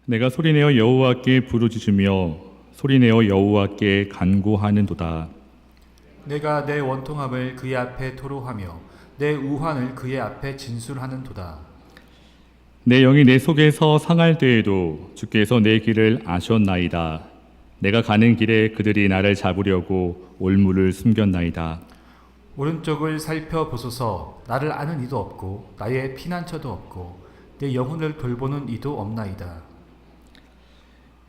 내가 소리내어 여호와께 부르짖으며 소리내어 여호와께 간구하는도다. 내가 내 원통함을 그의 앞에 토로하며 내 우환을 그의 앞에 진술하는도다. 내 영이 내 속에서 상할 때에도 주께서 내 길을 아셨나이다. 내가 가는 길에 그들이 나를 잡으려고 올무를 숨겼나이다. 오른쪽을 살펴보소서. 나를 아는 이도 없고 나의 피난처도 없고 내 영혼을 돌보는 이도 없나이다.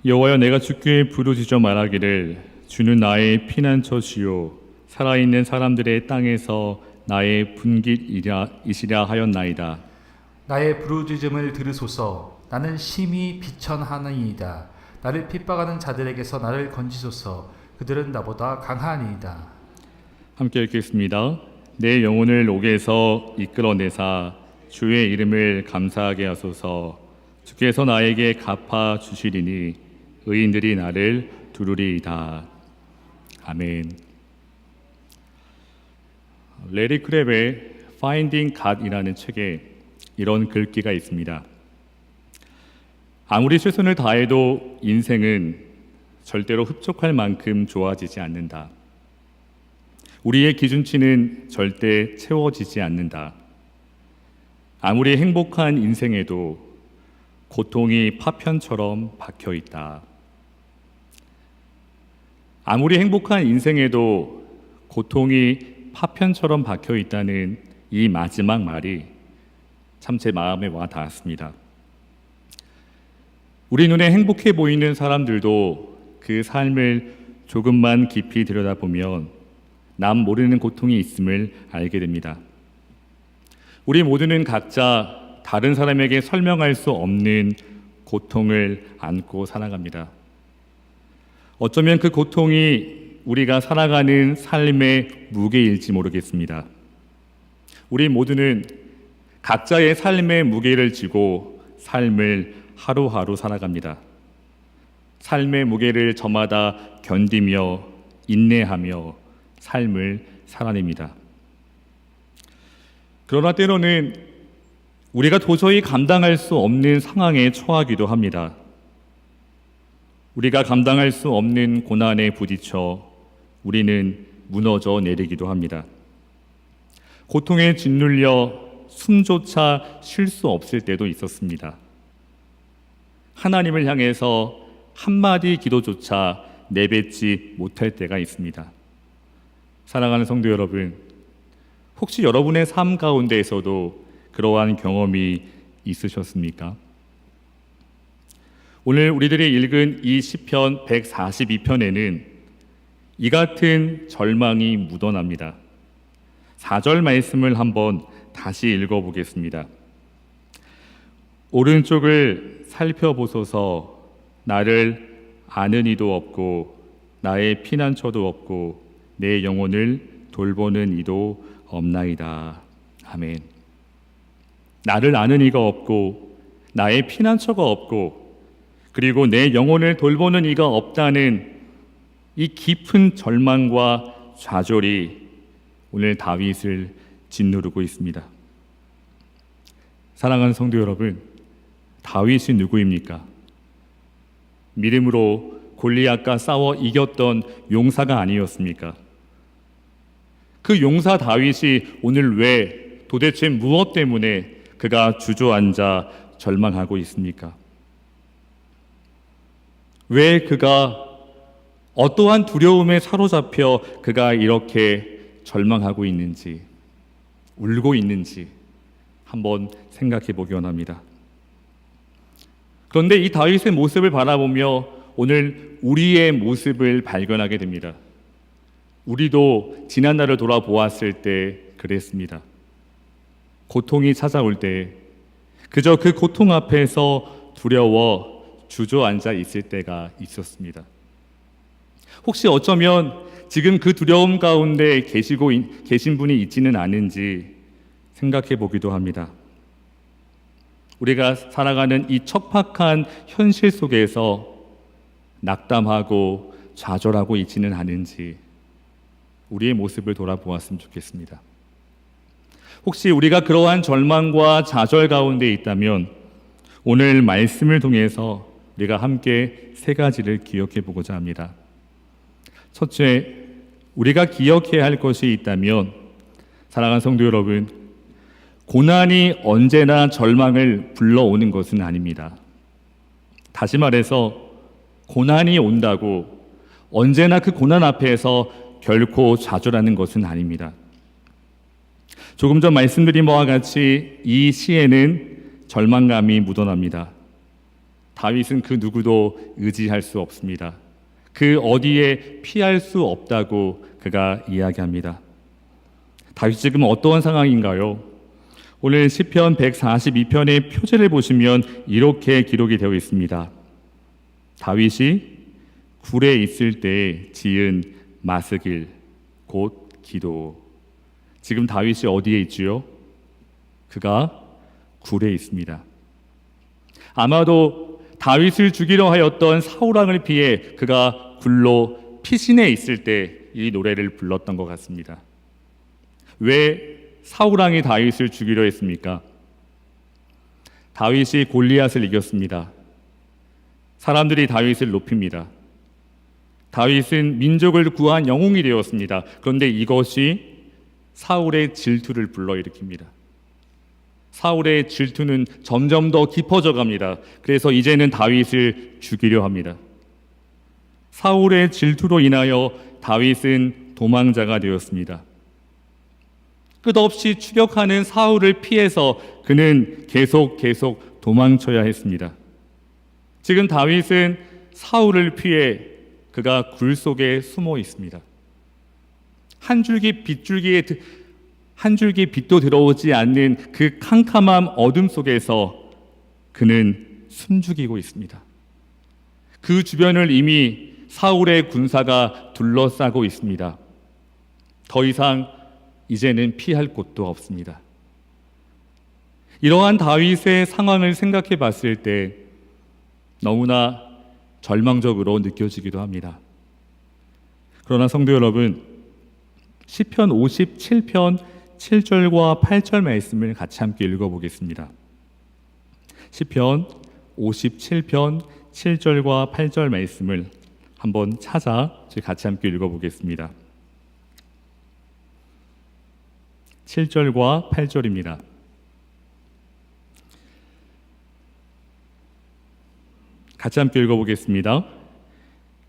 여호와여, 내가 주께 부르짖어 말하기를 주는 나의 피난처시요 살아있는 사람들의 땅에서 나의 분깃이시라 하였나이다. 나의 부르짖음을 들으소서. 나는 심히 비천하나이다. 나를 핍박하는 자들에게서 나를 건지소서. 그들은 나보다 강하니이다. 함께 읽겠습니다. 내 영혼을 옥에서 이끌어내사 주의 이름을 감사하게 하소서. 주께서 나에게 갚아 주시리니 의인들이 나를 두루리이다. 아멘. 레리 크랩의 Finding God이라는 책에 이런 글귀가 있습니다. 아무리 최선을 다해도 인생은 절대로 흡족할 만큼 좋아지지 않는다. 우리의 기준치는 절대 채워지지 않는다. 아무리 행복한 인생에도 고통이 파편처럼 박혀 있다. 아무리 행복한 인생에도 고통이 파편처럼 박혀 있다는 이 마지막 말이 참 제 마음에 와 닿았습니다. 우리 눈에 행복해 보이는 사람들도 그 삶을 조금만 깊이 들여다보면 남 모르는 고통이 있음을 알게 됩니다. 우리 모두는 각자 다른 사람에게 설명할 수 없는 고통을 안고 살아갑니다. 어쩌면 그 고통이 우리가 살아가는 삶의 무게일지 모르겠습니다. 우리 모두는 각자의 삶의 무게를 지고 삶을 하루하루 살아갑니다. 삶의 무게를 저마다 견디며 인내하며 삶을 살아냅니다. 그러나 때로는 우리가 도저히 감당할 수 없는 상황에 처하기도 합니다. 우리가 감당할 수 없는 고난에 부딪혀 우리는 무너져 내리기도 합니다. 고통에 짓눌려 숨조차 쉴 수 없을 때도 있었습니다. 하나님을 향해서 한마디 기도조차 내뱉지 못할 때가 있습니다. 사랑하는 성도 여러분, 혹시 여러분의 삶 가운데에서도 그러한 경험이 있으셨습니까? 오늘 우리들이 읽은 이 시편 142편에는 이 같은 절망이 묻어납니다. 4절 말씀을 한번 다시 읽어보겠습니다. 오른쪽을 살펴보소서. 나를 아는 이도 없고 나의 피난처도 없고 내 영혼을 돌보는 이도 없나이다. 아멘. 나를 아는 이가 없고 나의 피난처가 없고 그리고 내 영혼을 돌보는 이가 없다는 이 깊은 절망과 좌절이 오늘 다윗을 짓누르고 있습니다. 사랑하는 성도 여러분, 다윗이 누구입니까? 믿음으로 골리앗과 싸워 이겼던 용사가 아니었습니까? 그 용사 다윗이 오늘 왜 도대체 무엇 때문에 그가 주저앉아 절망하고 있습니까? 왜 그가 어떠한 두려움에 사로잡혀 그가 이렇게 절망하고 있는지, 울고 있는지 한번 생각해 보기 원합니다. 그런데 이 다윗의 모습을 바라보며 오늘 우리의 모습을 발견하게 됩니다. 우리도 지난날을 돌아보았을 때 그랬습니다. 고통이 찾아올 때 그저 그 고통 앞에서 두려워 주저앉아 있을 때가 있었습니다. 혹시 어쩌면 지금 그 두려움 가운데 계신 분이 있지는 않은지 생각해 보기도 합니다. 우리가 살아가는 이 척박한 현실 속에서 낙담하고 좌절하고 있지는 않은지 우리의 모습을 돌아보았으면 좋겠습니다. 혹시 우리가 그러한 절망과 좌절 가운데 있다면 오늘 말씀을 통해서 우리가 함께 세 가지를 기억해 보고자 합니다. 첫째, 우리가 기억해야 할 것이 있다면, 사랑하는 성도 여러분, 고난이 언제나 절망을 불러오는 것은 아닙니다. 다시 말해서 고난이 온다고 언제나 그 고난 앞에서 결코 좌절하는 것은 아닙니다. 조금 전 말씀드린 바와 같이 이 시에는 절망감이 묻어납니다. 다윗은 그 누구도 의지할 수 없습니다. 그 어디에 피할 수 없다고 그가 이야기합니다. 다윗이 지금 어떠한 상황인가요? 오늘 시편 142편의 표제를 보시면 이렇게 기록이 되어 있습니다. 다윗이 굴에 있을 때 지은 마스길, 곧 기도. 지금 다윗이 어디에 있지요? 그가 굴에 있습니다. 아마도 다윗을 죽이려 하였던 사울왕을 피해 그가 굴로 피신해 있을 때 이 노래를 불렀던 것 같습니다. 왜 사울왕이 다윗을 죽이려 했습니까? 다윗이 골리앗을 이겼습니다. 사람들이 다윗을 높입니다. 다윗은 민족을 구한 영웅이 되었습니다. 그런데 이것이 사울의 질투를 불러일으킵니다. 사울의 질투는 점점 더 깊어져 갑니다. 그래서 이제는 다윗을 죽이려 합니다. 사울의 질투로 인하여 다윗은 도망자가 되었습니다. 끝없이 추격하는 사울을 피해서 그는 계속 도망쳐야 했습니다. 지금 다윗은 사울을 피해 그가 굴 속에 숨어 있습니다. 한 줄기 빛도 들어오지 않는 그 캄캄한 어둠 속에서 그는 숨죽이고 있습니다. 그 주변을 이미 사울의 군사가 둘러싸고 있습니다. 더 이상 이제는 피할 곳도 없습니다. 이러한 다윗의 상황을 생각해 봤을 때 너무나 절망적으로 느껴지기도 합니다. 그러나 성도 여러분, 시편 57편 7절과 8절 말씀을 같이 함께 읽어보겠습니다. 시편 57편 7절과 8절 말씀을 한번 찾아 같이 함께 읽어보겠습니다. 7절과 8절입니다. 같이 함께 읽어보겠습니다.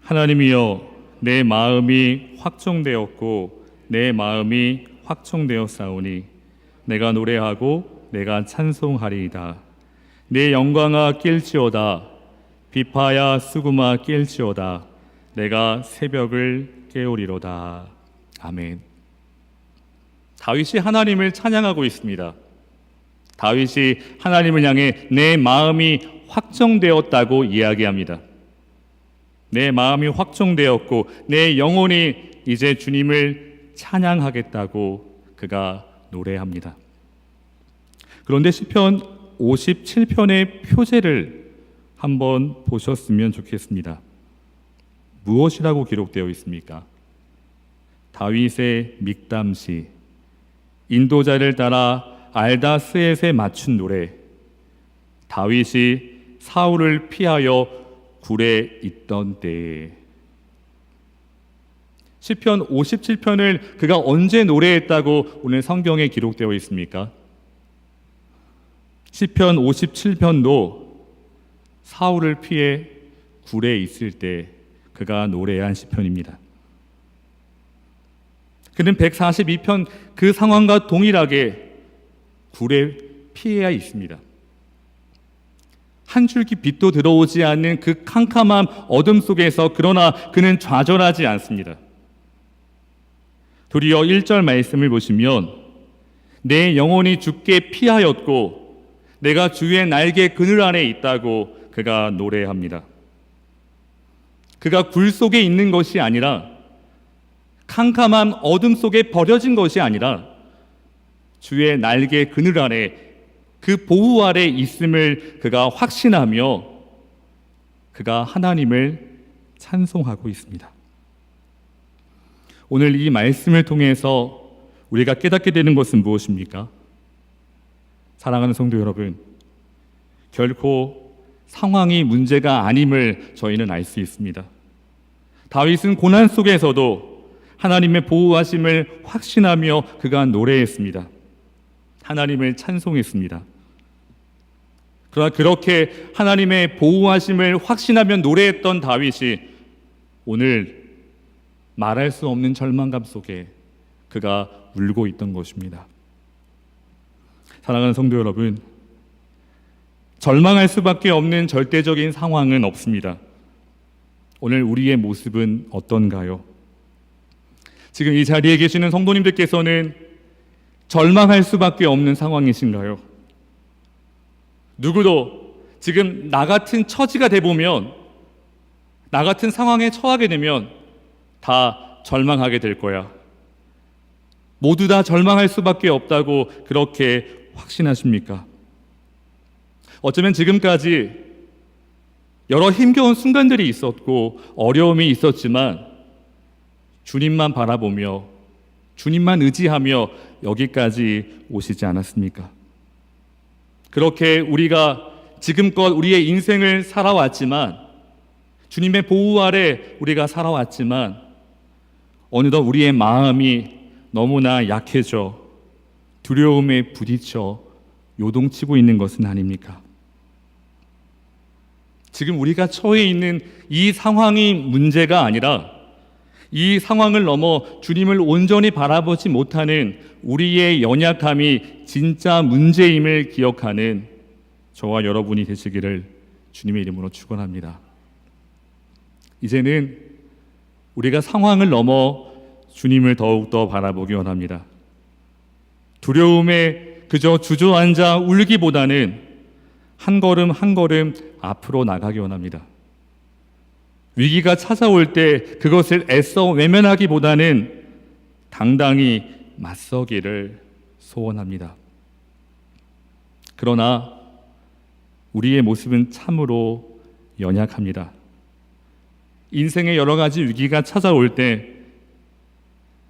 하나님이여, 내 마음이 확정되었고 내 마음이 확정되었사오니 내가 노래하고 내가 찬송하리이다. 내 영광아 낄지어다. 비파야 수구마 낄지어다. 내가 새벽을 깨우리로다. 아멘. 다윗이 하나님을 찬양하고 있습니다. 다윗이 하나님을 향해 내 마음이 확정되었다고 이야기합니다. 내 마음이 확정되었고 내 영혼이 이제 주님을 찬양하겠다고 그가 노래합니다. 그런데 시편 57편의 표제를 한번 보셨으면 좋겠습니다. 무엇이라고 기록되어 있습니까? 다윗의 믹담시, 인도자를 따라 알다스엣에 맞춘 노래, 다윗이 사울을 피하여 굴에 있던 때에. 시편 57편을 그가 언제 노래했다고 오늘 성경에 기록되어 있습니까? 시편 57편도 사울을 피해 굴에 있을 때 그가 노래한 시편입니다. 그는 142편 그 상황과 동일하게 굴에 피해야 있습니다. 한 줄기 빛도 들어오지 않는 그 캄캄한 어둠 속에서 그러나 그는 좌절하지 않습니다. 도리어 1절 말씀을 보시면 내 영혼이 주께 피하였고 내가 주의 날개 그늘 안에 있다고 그가 노래합니다. 그가 굴 속에 있는 것이 아니라 캄캄한 어둠 속에 버려진 것이 아니라 주의 날개 그늘 아래 그 보호 아래 있음을 그가 확신하며 그가 하나님을 찬송하고 있습니다. 오늘 이 말씀을 통해서 우리가 깨닫게 되는 것은 무엇입니까? 사랑하는 성도 여러분, 결코 상황이 문제가 아님을 저희는 알 수 있습니다. 다윗은 고난 속에서도 하나님의 보호하심을 확신하며 그가 노래했습니다. 하나님을 찬송했습니다. 그러나 그렇게 하나님의 보호하심을 확신하며 노래했던 다윗이 오늘 말할 수 없는 절망감 속에 그가 울고 있던 것입니다. 사랑하는 성도 여러분, 절망할 수밖에 없는 절대적인 상황은 없습니다. 오늘 우리의 모습은 어떤가요? 지금 이 자리에 계시는 성도님들께서는 절망할 수밖에 없는 상황이신가요? 누구도 지금 나 같은 처지가 돼보면, 나 같은 상황에 처하게 되면 다 절망하게 될 거야. 모두 다 절망할 수밖에 없다고 그렇게 확신하십니까? 어쩌면 지금까지 여러 힘겨운 순간들이 있었고 어려움이 있었지만 주님만 바라보며 주님만 의지하며 여기까지 오시지 않았습니까? 그렇게 우리가 지금껏 우리의 인생을 살아왔지만, 주님의 보호 아래 우리가 살아왔지만 어느덧 우리의 마음이 너무나 약해져 두려움에 부딪혀 요동치고 있는 것은 아닙니까? 지금 우리가 처해 있는 이 상황이 문제가 아니라 이 상황을 넘어 주님을 온전히 바라보지 못하는 우리의 연약함이 진짜 문제임을 기억하는 저와 여러분이 되시기를 주님의 이름으로 축원합니다. 이제는 우리가 상황을 넘어 주님을 더욱더 바라보기 원합니다. 두려움에 그저 주저앉아 울기보다는 한 걸음 한 걸음 앞으로 나가기 원합니다. 위기가 찾아올 때 그것을 애써 외면하기보다는 당당히 맞서기를 소원합니다. 그러나 우리의 모습은 참으로 연약합니다. 인생의 여러 가지 위기가 찾아올 때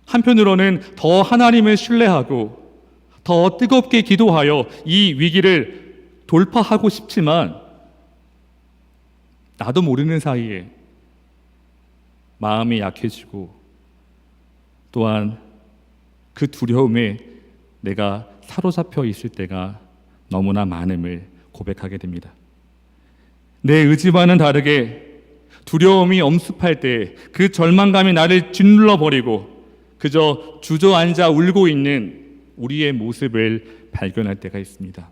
한편으로는 더 하나님을 신뢰하고 더 뜨겁게 기도하여 이 위기를 돌파하고 싶지만 나도 모르는 사이에 마음이 약해지고 또한 그 두려움에 내가 사로잡혀 있을 때가 너무나 많음을 고백하게 됩니다. 내 의지와는 다르게 두려움이 엄습할 때 그 절망감이 나를 짓눌러 버리고 그저 주저앉아 울고 있는 우리의 모습을 발견할 때가 있습니다.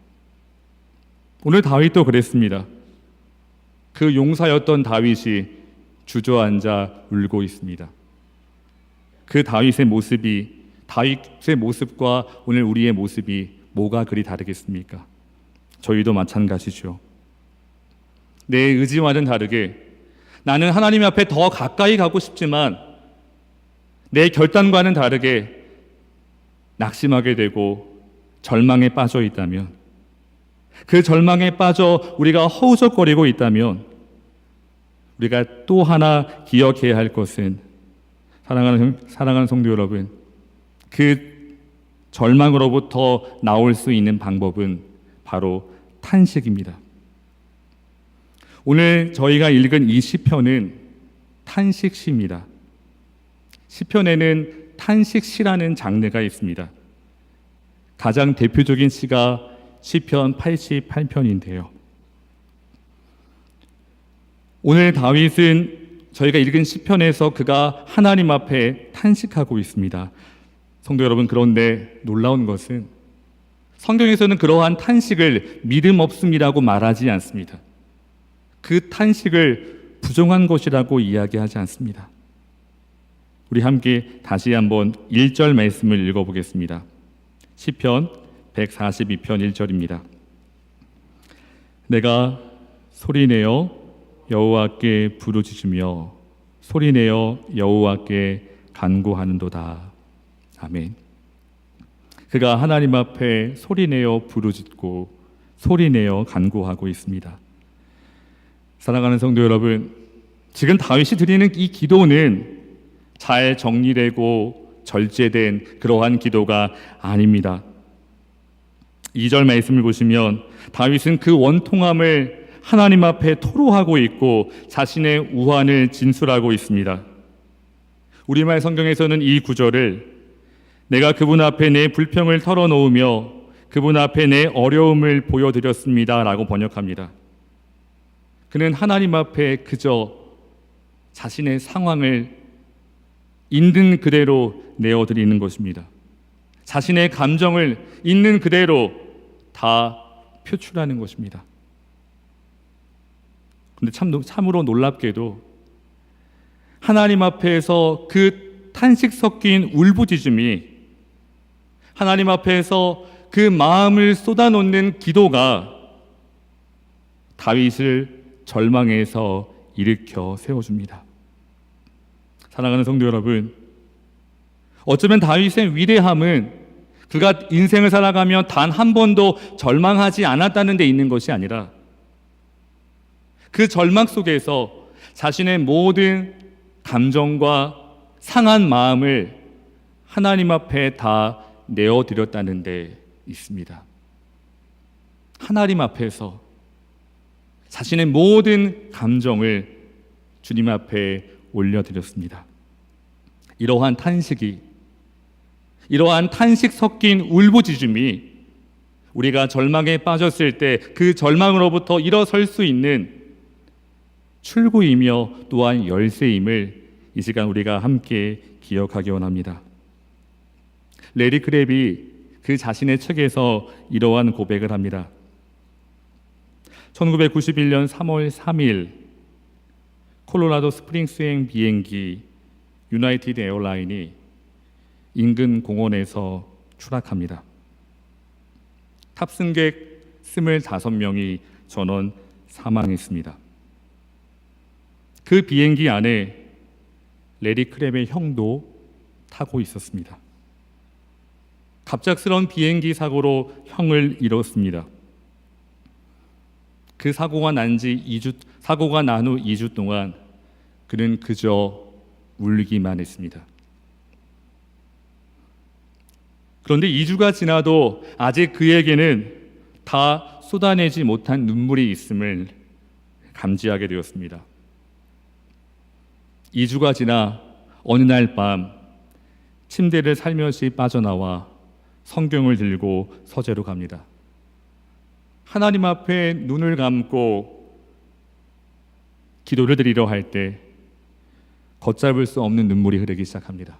오늘 다윗도 그랬습니다. 그 용사였던 다윗이 주저앉아 울고 있습니다. 그 다윗의 모습과 오늘 우리의 모습이 뭐가 그리 다르겠습니까? 저희도 마찬가지죠. 내 의지와는 다르게 나는 하나님 앞에 더 가까이 가고 싶지만 내 결단과는 다르게 낙심하게 되고 절망에 빠져 있다면, 그 절망에 빠져 우리가 허우적거리고 있다면 우리가 또 하나 기억해야 할 것은, 사랑하는 성도 여러분, 그 절망으로부터 나올 수 있는 방법은 바로 탄식입니다. 오늘 저희가 읽은 이 시편은 탄식시입니다. 시편에는 탄식시라는 장르가 있습니다. 가장 대표적인 시가 시편 88편인데요. 오늘 다윗은 저희가 읽은 시편에서 그가 하나님 앞에 탄식하고 있습니다. 성도 여러분, 그런데 놀라운 것은 성경에서는 그러한 탄식을 믿음 없음이라고 말하지 않습니다. 그 탄식을 부정한 것이라고 이야기하지 않습니다. 우리 함께 다시 한번 1절 말씀을 읽어보겠습니다. 시편 142편 1절입니다. 내가 소리내어 여호와께 부르짖으며 소리내어 여호와께 간구하는도다. 아멘. 그가 하나님 앞에 소리내어 부르짖고 소리내어 간구하고 있습니다. 사랑하는 성도 여러분, 지금 다윗이 드리는 이 기도는 잘 정리되고 절제된 그러한 기도가 아닙니다. 2절 말씀을 보시면 다윗은 그 원통함을 하나님 앞에 토로하고 있고 자신의 우환을 진술하고 있습니다. 우리말 성경에서는 이 구절을 내가 그분 앞에 내 불평을 털어놓으며 그분 앞에 내 어려움을 보여드렸습니다 라고 번역합니다. 그는 하나님 앞에 그저 자신의 상황을 있는 그대로 내어드리는 것입니다. 자신의 감정을 있는 그대로 다 표출하는 것입니다. 그런데 참으로 놀랍게도 하나님 앞에서 그 탄식 섞인 울부짖음이 하나님 앞에서 그 마음을 쏟아놓는 기도가 다윗을 절망에서 일으켜 세워줍니다. 사랑하는 성도 여러분, 어쩌면 다윗의 위대함은 그가 인생을 살아가며 단 한 번도 절망하지 않았다는 데 있는 것이 아니라 그 절망 속에서 자신의 모든 감정과 상한 마음을 하나님 앞에 다 내어드렸다는 데 있습니다. 하나님 앞에서 자신의 모든 감정을 주님 앞에 올려드렸습니다. 이러한 탄식이, 이러한 탄식 섞인 울부짖음이 우리가 절망에 빠졌을 때 그 절망으로부터 일어설 수 있는 출구이며 또한 열쇠임을 이 시간 우리가 함께 기억하기 원합니다. 레리 크랩이 그 자신의 책에서 이러한 고백을 합니다. 1991년 3월 3일 콜로라도 스프링스행 비행기 유나이티드 에어라인이 인근 공원에서 추락합니다. 탑승객 25명이 전원 사망했습니다. 그 비행기 안에 레리 크랩의 형도 타고 있었습니다. 갑작스러운 비행기 사고로 형을 잃었습니다. 그 사고가 난 후 2주 동안 그는 그저 울기만 했습니다. 그런데 2주가 지나도 아직 그에게는 다 쏟아내지 못한 눈물이 있음을 감지하게 되었습니다. 2주가 지나 어느 날 밤 침대를 살며시 빠져나와 성경을 들고 서재로 갑니다. 하나님 앞에 눈을 감고 기도를 드리려 할 때 걷잡을 수 없는 눈물이 흐르기 시작합니다.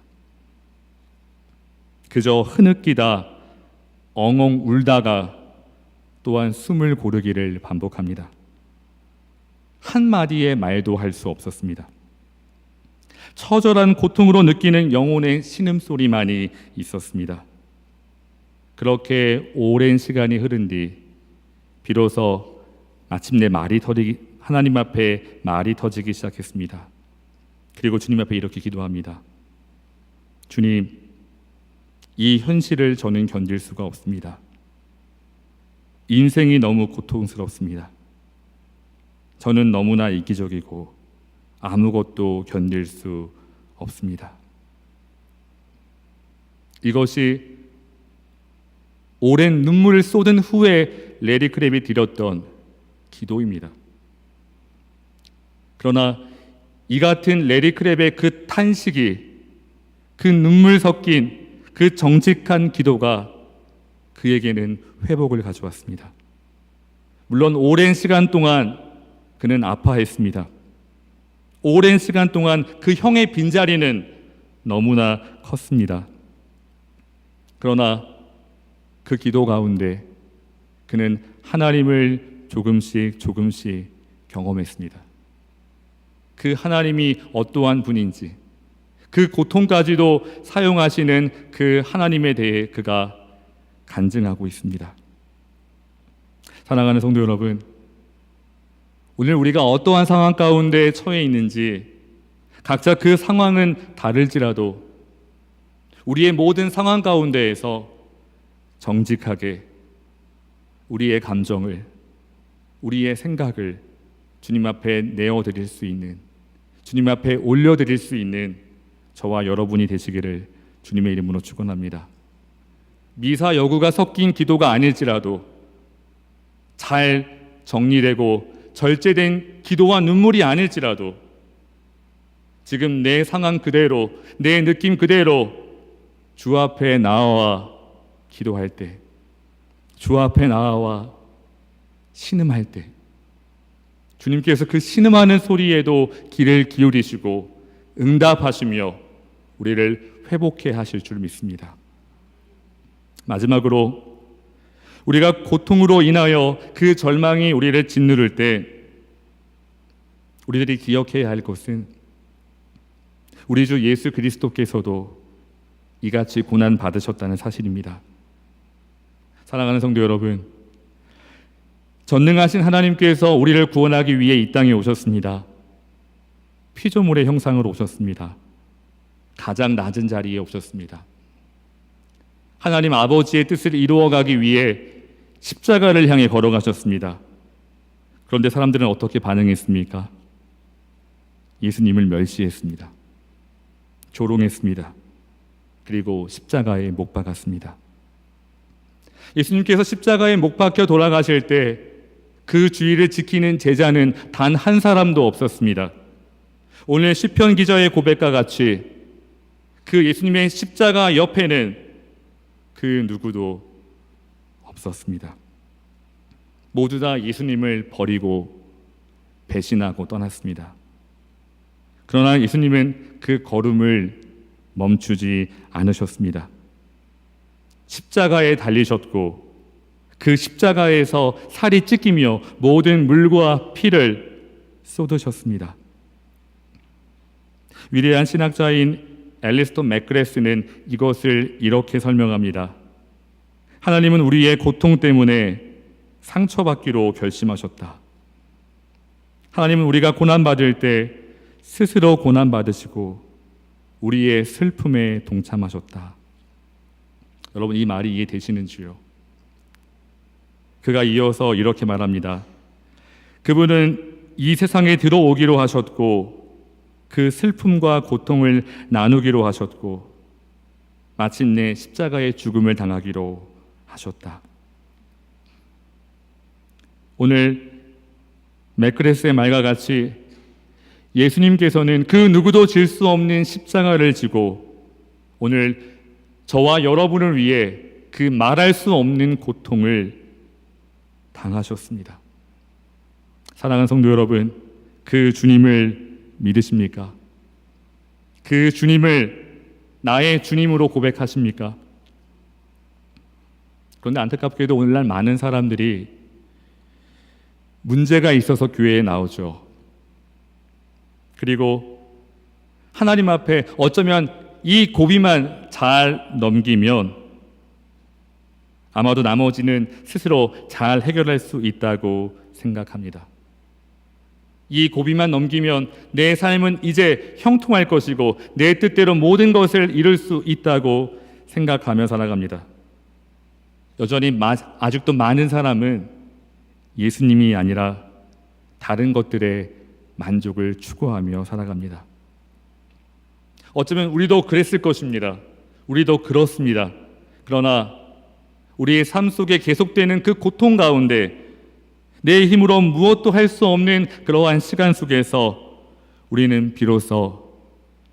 그저 흐느끼다 엉엉 울다가 또한 숨을 고르기를 반복합니다. 한마디의 말도 할 수 없었습니다. 처절한 고통으로 느끼는 영혼의 신음소리만이 있었습니다. 그렇게 오랜 시간이 흐른 뒤 비로소 마침내 하나님 앞에 말이 터지기 시작했습니다. 그리고 주님 앞에 이렇게 기도합니다. 주님, 이 현실을 저는 견딜 수가 없습니다. 인생이 너무 고통스럽습니다. 저는 너무나 이기적이고 아무것도 견딜 수 없습니다. 이것이 오랜 눈물을 쏟은 후에 레리 크랩이 드렸던 기도입니다. 그러나 이 같은 레리 크랩의 그 탄식이, 그 눈물 섞인 그 정직한 기도가 그에게는 회복을 가져왔습니다. 물론 오랜 시간 동안 그는 아파했습니다. 오랜 시간 동안 그 형의 빈자리는 너무나 컸습니다. 그러나 그 기도 가운데 그는 하나님을 조금씩 경험했습니다. 그 하나님이 어떠한 분인지, 그 고통까지도 사용하시는 그 하나님에 대해 그가 간증하고 있습니다. 사랑하는 성도 여러분, 오늘 우리가 어떠한 상황 가운데 처해 있는지 각자 그 상황은 다를지라도 우리의 모든 상황 가운데에서 정직하게 우리의 감정을, 우리의 생각을 주님 앞에 내어드릴 수 있는, 주님 앞에 올려드릴 수 있는 저와 여러분이 되시기를 주님의 이름으로 축원합니다. 미사 여구가 섞인 기도가 아닐지라도 잘 정리되고 절제된 기도와 눈물이 아닐지라도 지금 내 상황 그대로, 내 느낌 그대로 주 앞에 나와 기도할 때, 주 앞에 나와 신음할 때 주님께서 그 신음하는 소리에도 귀를 기울이시고 응답하시며 우리를 회복해 하실 줄 믿습니다. 마지막으로 우리가 고통으로 인하여 그 절망이 우리를 짓누를 때 우리들이 기억해야 할 것은 우리 주 예수 그리스도께서도 이같이 고난 받으셨다는 사실입니다. 사랑하는 성도 여러분, 전능하신 하나님께서 우리를 구원하기 위해 이 땅에 오셨습니다. 피조물의 형상으로 오셨습니다. 가장 낮은 자리에 오셨습니다. 하나님 아버지의 뜻을 이루어가기 위해 십자가를 향해 걸어가셨습니다. 그런데 사람들은 어떻게 반응했습니까? 예수님을 멸시했습니다. 조롱했습니다. 그리고 십자가에 못 박았습니다. 예수님께서 십자가에 못 박혀 돌아가실 때 그 주의를 지키는 제자는 단 한 사람도 없었습니다. 오늘 시편 기자의 고백과 같이 그 예수님의 십자가 옆에는 그 누구도 없었습니다. 모두 다 예수님을 버리고 배신하고 떠났습니다. 그러나 예수님은 그 걸음을 멈추지 않으셨습니다. 십자가에 달리셨고 그 십자가에서 살이 찢기며 모든 물과 피를 쏟으셨습니다. 위대한 신학자인 앨리스터 맥그레스는 이것을 이렇게 설명합니다. 하나님은 우리의 고통 때문에 상처받기로 결심하셨다. 하나님은 우리가 고난받을 때 스스로 고난받으시고 우리의 슬픔에 동참하셨다. 여러분, 이 말이 이해되시는지요? 그가 이어서 이렇게 말합니다. 그분은 이 세상에 들어오기로 하셨고 그 슬픔과 고통을 나누기로 하셨고 마침내 십자가의 죽음을 당하기로 하셨다. 오늘 맥그레스의 말과 같이 예수님께서는 그 누구도 질 수 없는 십자가를 지고 오늘 저와 여러분을 위해 그 말할 수 없는 고통을 당하셨습니다. 사랑하는 성도 여러분, 그 주님을 믿으십니까? 그 주님을 나의 주님으로 고백하십니까? 그런데 안타깝게도 오늘날 많은 사람들이 문제가 있어서 교회에 나오죠. 그리고 하나님 앞에 어쩌면 이 고비만 잘 넘기면 아마도 나머지는 스스로 잘 해결할 수 있다고 생각합니다. 이 고비만 넘기면 내 삶은 이제 형통할 것이고 내 뜻대로 모든 것을 이룰 수 있다고 생각하며 살아갑니다. 여전히 아직도 많은 사람은 예수님이 아니라 다른 것들의 만족을 추구하며 살아갑니다. 어쩌면 우리도 그랬을 것입니다. 우리도 그렇습니다. 그러나 우리의 삶 속에 계속되는 그 고통 가운데 내 힘으로 무엇도 할 수 없는 그러한 시간 속에서 우리는 비로소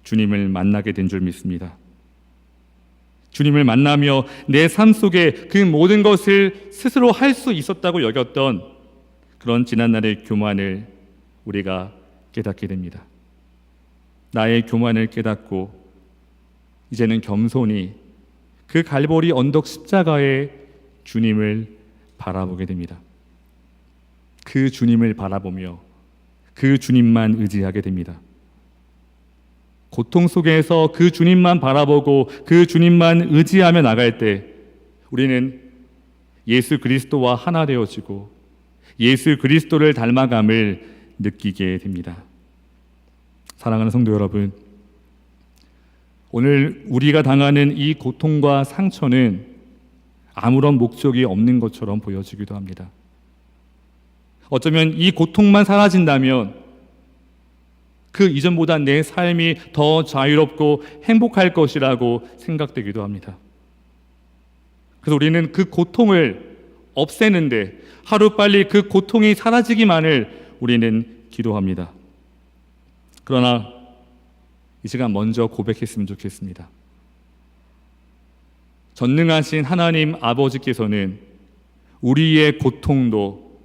주님을 만나게 된 줄 믿습니다. 주님을 만나며 내 삶 속에 그 모든 것을 스스로 할 수 있었다고 여겼던 그런 지난날의 교만을 우리가 깨닫게 됩니다. 나의 교만을 깨닫고 이제는 겸손히 그 갈보리 언덕 십자가의 주님을 바라보게 됩니다. 그 주님을 바라보며 그 주님만 의지하게 됩니다. 고통 속에서 그 주님만 바라보고 그 주님만 의지하며 나갈 때 우리는 예수 그리스도와 하나 되어지고 예수 그리스도를 닮아감을 느끼게 됩니다. 사랑하는 성도 여러분, 오늘 우리가 당하는 이 고통과 상처는 아무런 목적이 없는 것처럼 보여지기도 합니다. 어쩌면 이 고통만 사라진다면 그 이전보다 내 삶이 더 자유롭고 행복할 것이라고 생각되기도 합니다. 그래서 우리는 그 고통을 없애는데 하루빨리 그 고통이 사라지기만을 우리는 기도합니다. 그러나 이 시간 먼저 고백했으면 좋겠습니다. 전능하신 하나님 아버지께서는 우리의 고통도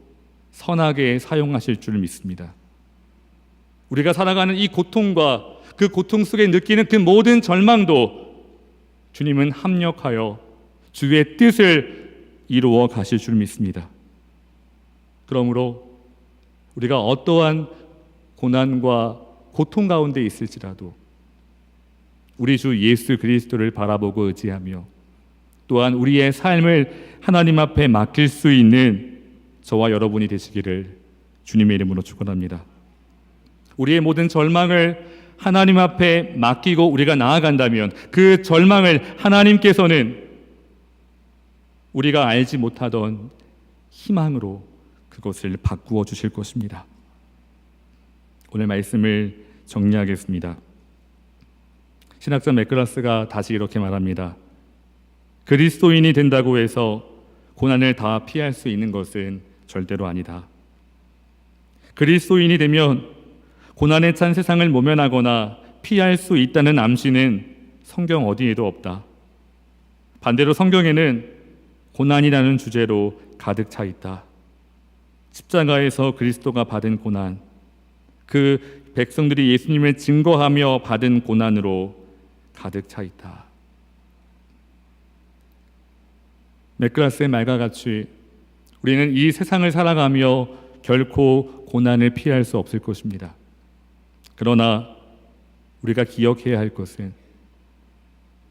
선하게 사용하실 줄 믿습니다. 우리가 살아가는 이 고통과 그 고통 속에 느끼는 그 모든 절망도 주님은 합력하여 주의 뜻을 이루어 가실 줄 믿습니다. 그러므로 우리가 어떠한 고난과 고통 가운데 있을지라도 우리 주 예수 그리스도를 바라보고 의지하며 또한 우리의 삶을 하나님 앞에 맡길 수 있는 저와 여러분이 되시기를 주님의 이름으로 축원합니다. 우리의 모든 절망을 하나님 앞에 맡기고 우리가 나아간다면 그 절망을 하나님께서는 우리가 알지 못하던 희망으로 그것을 바꾸어 주실 것입니다. 오늘 말씀을 정리하겠습니다. 신학자 맥그라스가 다시 이렇게 말합니다. 그리스도인이 된다고 해서 고난을 다 피할 수 있는 것은 절대로 아니다. 그리스도인이 되면 고난에 찬 세상을 모면하거나 피할 수 있다는 암시는 성경 어디에도 없다. 반대로 성경에는 고난이라는 주제로 가득 차 있다. 십자가에서 그리스도가 받은 고난, 그 백성들이 예수님을 증거하며 받은 고난으로 가득 차 있다. 맥그라스의 말과 같이 우리는 이 세상을 살아가며 결코 고난을 피할 수 없을 것입니다. 그러나 우리가 기억해야 할 것은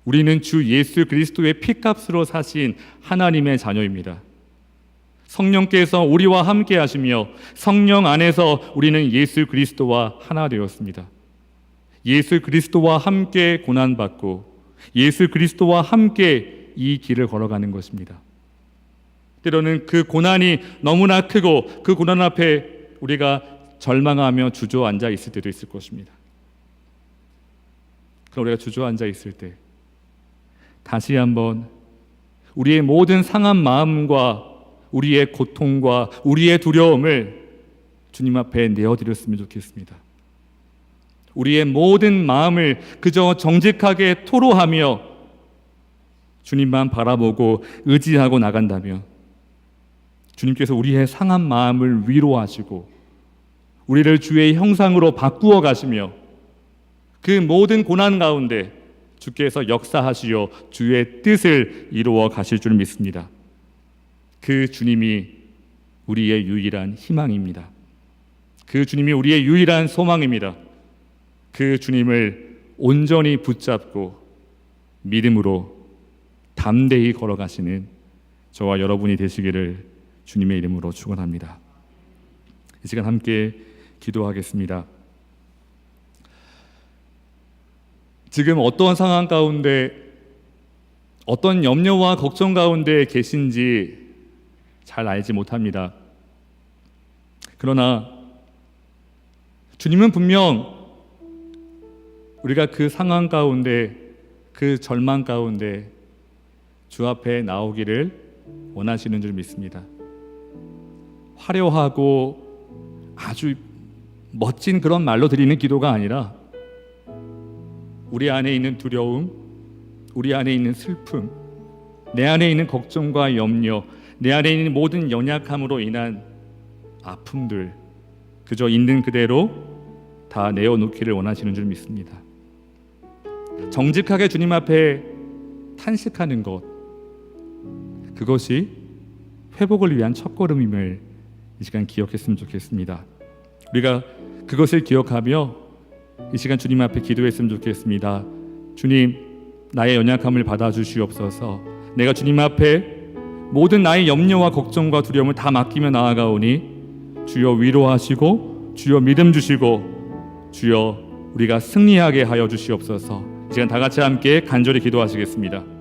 우리는 주 예수 그리스도의 피값으로 사신 하나님의 자녀입니다. 성령께서 우리와 함께 하시며 성령 안에서 우리는 예수 그리스도와 하나 되었습니다. 예수 그리스도와 함께 고난받고 예수 그리스도와 함께 이 길을 걸어가는 것입니다. 때로는 그 고난이 너무나 크고 그 고난 앞에 우리가 절망하며 주저앉아 있을 때도 있을 것입니다. 그럼 우리가 주저앉아 있을 때 다시 한번 우리의 모든 상한 마음과 우리의 고통과 우리의 두려움을 주님 앞에 내어드렸으면 좋겠습니다. 우리의 모든 마음을 그저 정직하게 토로하며 주님만 바라보고 의지하고 나간다면 주님께서 우리의 상한 마음을 위로하시고 우리를 주의 형상으로 바꾸어 가시며 그 모든 고난 가운데 주께서 역사하시어 주의 뜻을 이루어 가실 줄 믿습니다. 그 주님이 우리의 유일한 희망입니다. 그 주님이 우리의 유일한 소망입니다. 그 주님을 온전히 붙잡고 믿음으로 담대히 걸어가시는 저와 여러분이 되시기를 주님의 이름으로 축원합니다. 이 시간 함께 기도하겠습니다. 지금 어떤 상황 가운데 어떤 염려와 걱정 가운데 계신지 잘 알지 못합니다. 그러나 주님은 분명 우리가 그 상황 가운데 그 절망 가운데 주 앞에 나오기를 원하시는 줄 믿습니다. 화려하고 아주 멋진 그런 말로 드리는 기도가 아니라 우리 안에 있는 두려움, 우리 안에 있는 슬픔, 내 안에 있는 걱정과 염려, 내 안에 있는 모든 연약함으로 인한 아픔들 그저 있는 그대로 다 내어놓기를 원하시는 줄 믿습니다. 정직하게 주님 앞에 탄식하는 것, 그것이 회복을 위한 첫걸음임을 이 시간 기억했으면 좋겠습니다. 우리가 그것을 기억하며 이 시간 주님 앞에 기도했으면 좋겠습니다. 주님, 나의 연약함을 받아주시옵소서. 내가 주님 앞에 모든 나의 염려와 걱정과 두려움을 다 맡기며 나아가오니 주여 위로하시고 주여 믿음 주시고 주여 우리가 승리하게 하여 주시옵소서. 이 시간 다 같이 함께 간절히 기도하시겠습니다.